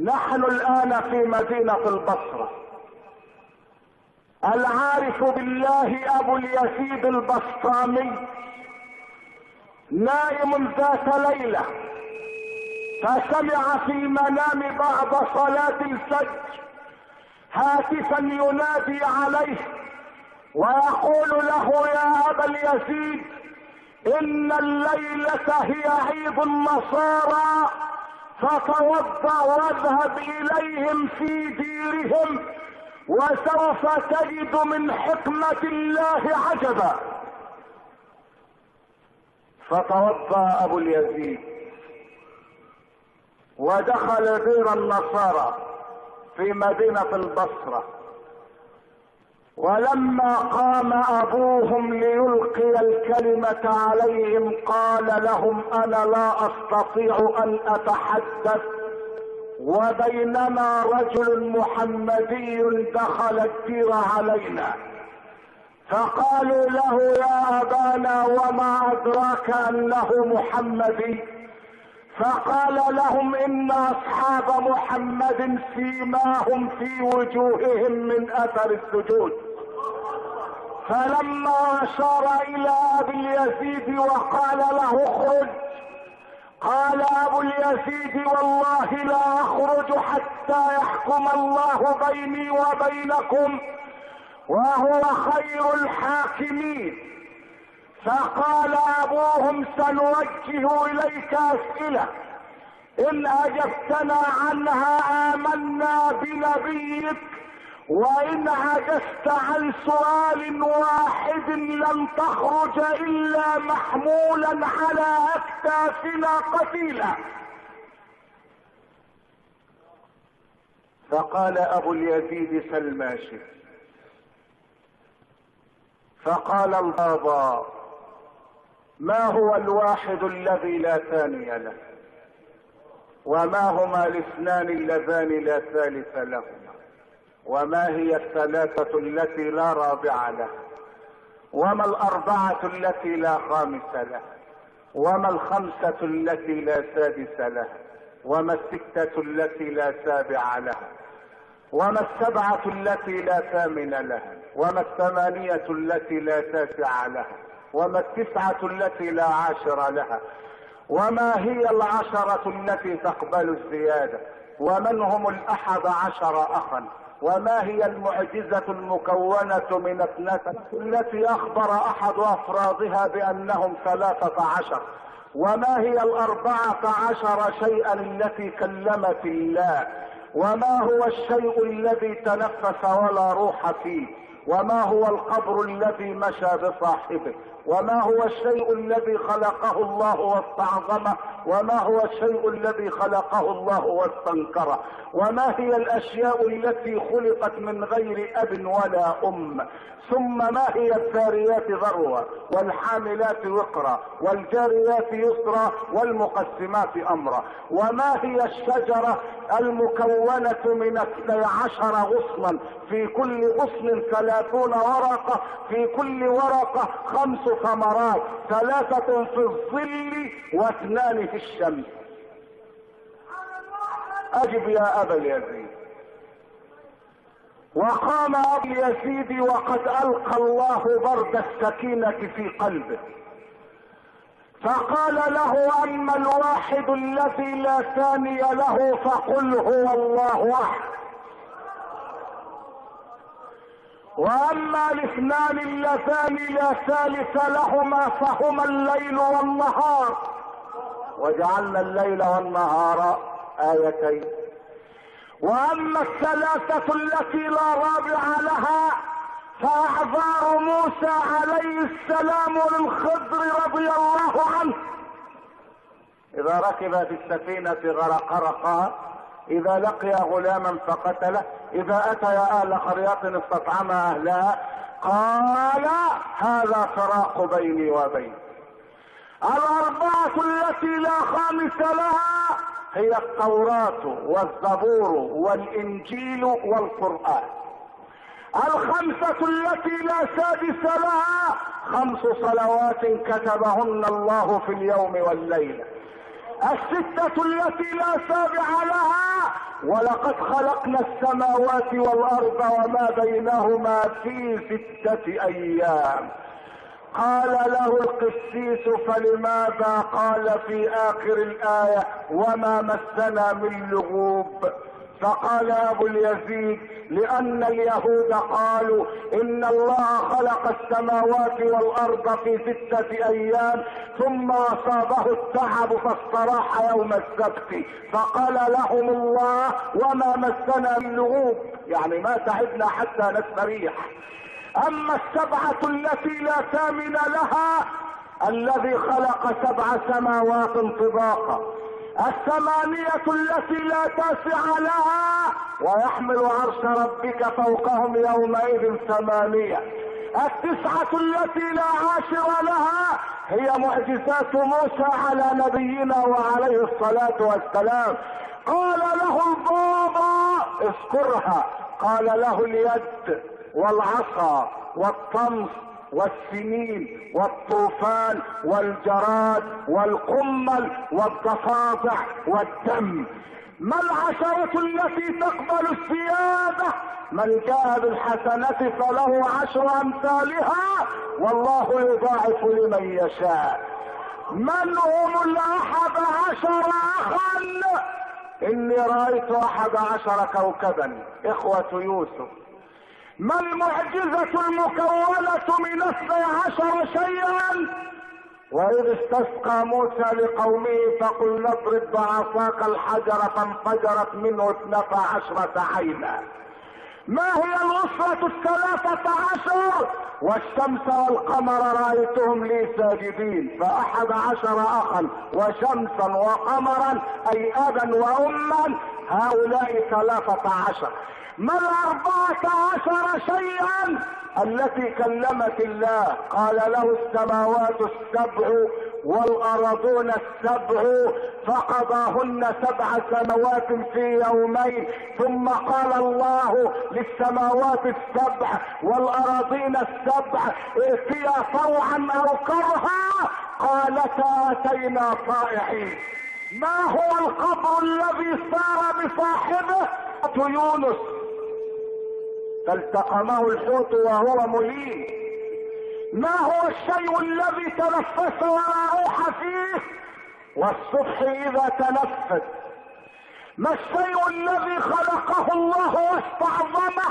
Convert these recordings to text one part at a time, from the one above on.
نحن الآن في مدينة البصرة. العارف بالله أبو اليزيد البسطامي نائم ذات ليلة، فسمع في المنام بعد صلاة الفجر هاتفا ينادي عليه ويقول له: يا أبا اليزيد، إن الليلة هي عيد النصارى، فتوضأ واذهب إليهم في ديرهم وسوف تجد من حكمة الله عجبا. فتوضأ أبو اليزيد ودخل دير النصارى في مدينة البصرة، ولما قام أبوهم ليلقي الكلمة عليهم قال لهم: أنا لا أستطيع أن أتحدث، وبينما رجل محمدي دخل الدير علينا. فقالوا له: يا أبانا وما أدراك أنه محمدي؟ فقال لهم: إن أصحاب محمد سيماهم في وجوههم من أثر السجود. فلما أشار إلى أبي اليزيد وقال له: اخرج، قال أبو اليزيد: والله لا أخرج حتى يحكم الله بيني وبينكم وهو خير الحاكمين. فقال أبوهم: سنوجه إليك أسئلة، إن أجبتنا عنها آمنا بنبيك، وإن عجزت عن سؤال واحد لن تخرج إلا محمولا على أكتافنا قتيلا. فقال أبو اليزيد: سل ما شئت. فقال البابا: ما هو الواحد الذي لا ثاني له؟ وما هما الاثنان اللذان لا ثالث لهما؟ وما هي الثلاثة التي لا رابع لها؟ وما الأربعة التي لا خامس لها؟ وما الخمسة التي لا سادس لها؟ وما الستة التي لا سابع لها؟ وما السبعة التي لا ثامن لها؟ وما الثمانية التي لا تاسع لها؟ وما التسعة التي لا عاشر لها؟ وما هي العشرة التي تقبل الزيادة؟ ومن هم ال11 أخا؟ وما هي المعجزة المكونة من 12 التي أخبر أحد أفرادها بأنهم 13؟ وما هي 14 شيئا التي كلمت الله؟ وما هو الشيء الذي تنفس ولا روح فيه؟ وما هو القبر الذي مشى بصاحبه؟ وما هو الشيء الذي خلقه الله واستعظمه؟ وما هو الشيء الذي خلقه الله واستنكره؟ وما هي الاشياء التي خلقت من غير اب ولا ام؟ ثم ما هي الذاريات ذروه، والحاملات وقرا، والجاريات يسرا، والمقسمات امرا؟ وما هي الشجره المكونه من 12 غصنا، في كل غصن 30 ورقه، في كل ورقه 5 ثمرات، 3 في الظل و2 في الشمس؟ اجب يا ابا اليزيد. وقام ابو اليزيد وقد القى الله برد السكينة في قلبه، فقال له: اما الواحد الذي لا ثاني له فقل هو الله احد، واما الاثنان اللذان لا ثالث لهما فهما الليل والنهار، وجعلنا الليل والنهار آيتين. واما الثلاثة التي لا رابع لها فاعذار موسى عليه السلام للخضر رضي الله عنه، اذا ركب في السفينة غرقها، اذا لقي غلاما فقتله، اذا اتى اهل قرية استطعم اهلها، قال: هذا فراق بيني وبين. 4 التي لا خامس لها هي التوراة والزبور والانجيل والقرآن. 5 التي لا سادس لها 5 صلوات كتبهن الله في اليوم والليلة. 6 التي لا سابع لها ولقد خلقنا السماوات والارض وما بينهما في 6 ايام. قال له القسيس فلماذا قال في اخر الايه وما مسنا من لغوب؟ فقال ابو اليزيد لان اليهود قالوا ان الله خلق السماوات والارض في 6 ايام ثم اصابه التعب فاستراح يوم السبت، فقال لهم الله وما مسنا من لغوب، يعني ما تعبنا حتى نستريح. اما 7 التي لا ثامن لها الذي خلق 7 سماوات طباقا، 8 التي لا تاسع لها ويحمل عرش ربك فوقهم يومئذ 8، 9 التي لا عاشر لها هي معجزات موسى على نبينا وعليه الصلاة والسلام. قال له البابا اذكرها، قال له اليد والعصا والطمس والسنين والطوفان والجراد والقمل والضفادع والدم. ما 10 التي تقبل السيادة؟ من جاء بالحسنة فله 10 أمثالها والله يضاعف لمن يشاء. من هم 11 أخا؟ إني رأيت 11 كوكبا إخوة يوسف. ما المعجزة المكونة من 12 شيئا؟ وإذ استسقى موسى لقومه فقل اضرب بعصاك الحجر فانفجرت منه 12 عينا. ما هي الأسرة 13؟ والشمس والقمر رأيتهم لي ساجدين، ف11 أخا وشمسا وقمرا أي أبا وأما، هؤلاء 13. ما 14 شيئا التي كلمت الله؟ قال له السماوات 7 والأرضون 7 فقضاهن 7 سنوات في يومين، ثم قال الله للسماوات 7 والأراضين 7 ائتيا طوعا أو كرها قالتا أتينا طائعين. ما هو القبر الذي سار بصاحبه؟ يونس فالتقمه الحوت وهو مليم. ما هو الشيء الذي تنفس ولا روح فيه والصبح اذا تنفس؟ ما الشيء الذي خلقه الله واستعظمه؟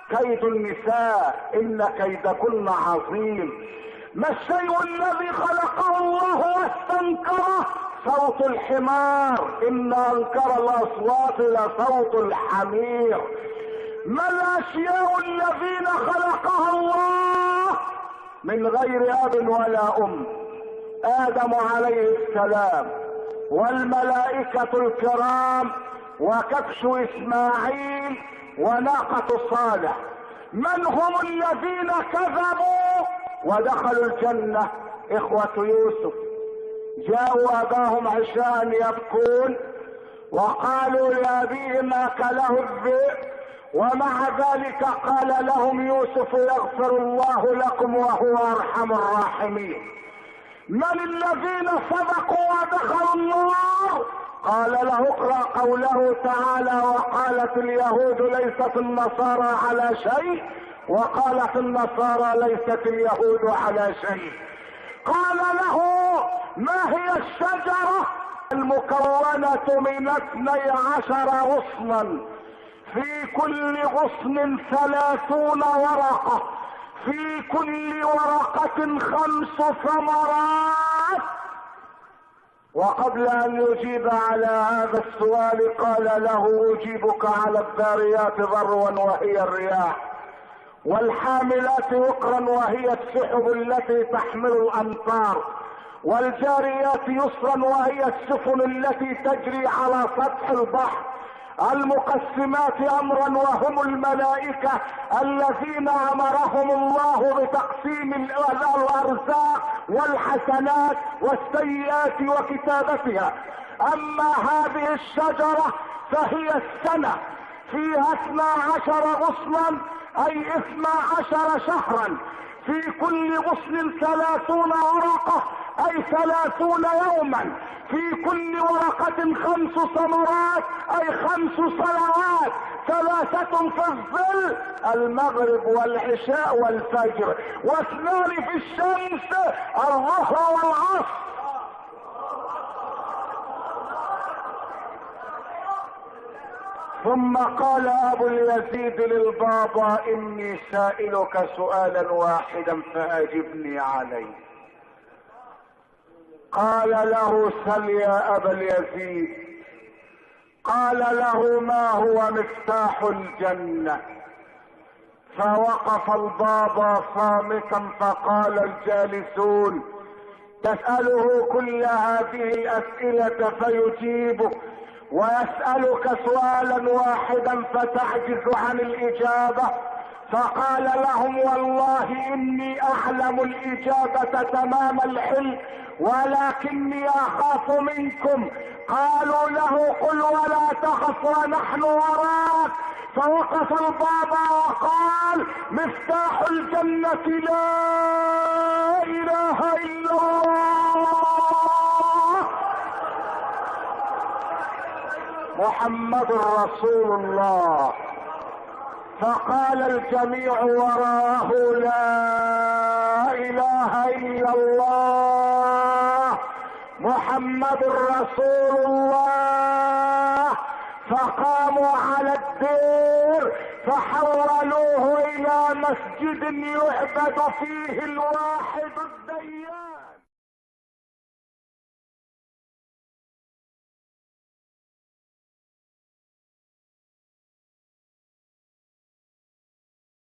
كيد النساء ان كيدكن عظيم. ما الشيء الذي خلقه الله واستنكره؟ صوت الحمار ان انكر الاصوات لصوت الحمير. ما الاشياء الذين خلقها الله من غير اب ولا ام؟ ادم عليه السلام والملائكة الكرام وكبش اسماعيل وناقة صالح. من هم الذين كذبوا ودخلوا الجنة؟ اخوة يوسف جاءوا اباهم عشاء يبكون وقالوا لابيهم اكله الذئب، ومع ذلك قال لهم يوسف يغفر الله لكم وهو ارحم الراحمين. من الذين سبقوا ودخلوا النار؟ قال له اقرأ قوله تعالى وقالت اليهود ليست النصارى على شيء وقالت النصارى ليست اليهود على شيء. قال له ما هي الشجرة المكونة من 12 غصنا في كل غصن 30 ورقة في كل ورقة 5 ثمرات؟ وقبل ان يجيب على هذا السؤال قال له اجيبك على الذاريات ذروا وهي الرياح والحاملات وقرا وهي السحب التي تحمل الامطار والجاريات يسرا وهي السفن التي تجري على سطح البحر المقسمات امرا وهم الملائكة الذين امرهم الله بتقسيم الارزاق والحسنات والسيئات وكتابتها. اما هذه الشجرة فهي السنة فيها 12 غصنا اي 12 شهرا في كل غصن 30 ورقة اي 30 يوما، في كل ورقة 5 ثمرات اي 5 صلوات، 3 في الظل، المغرب والعشاء والفجر، و2 في الشمس، الظهر والعصر. ثم قال ابو اليزيد للبابا: اني سائلك سؤالا واحدا فاجبني عليه. قال له: سل يا ابا اليزيد. قال له: ما هو مفتاح الجنة؟ فوقف البابا صامتا، فقال الجالسون: تسأله كل هذه الاسئلة فيجيبه، ويسألك سؤالا واحدا فتعجز عن الاجابة. فقال لهم: والله اني اعلم الاجابة تمام العلم، ولكني اخاف منكم. قالوا له: قل ولا تخف ونحن وراك. فوقف البابا وقال: مفتاح الجنة لا اله الا الله محمد رسول الله. فقال الجميع وراءه: لا اله الا الله محمد رسول الله. فقاموا على الدير فحولوه الى مسجد يعبد فيه الواحد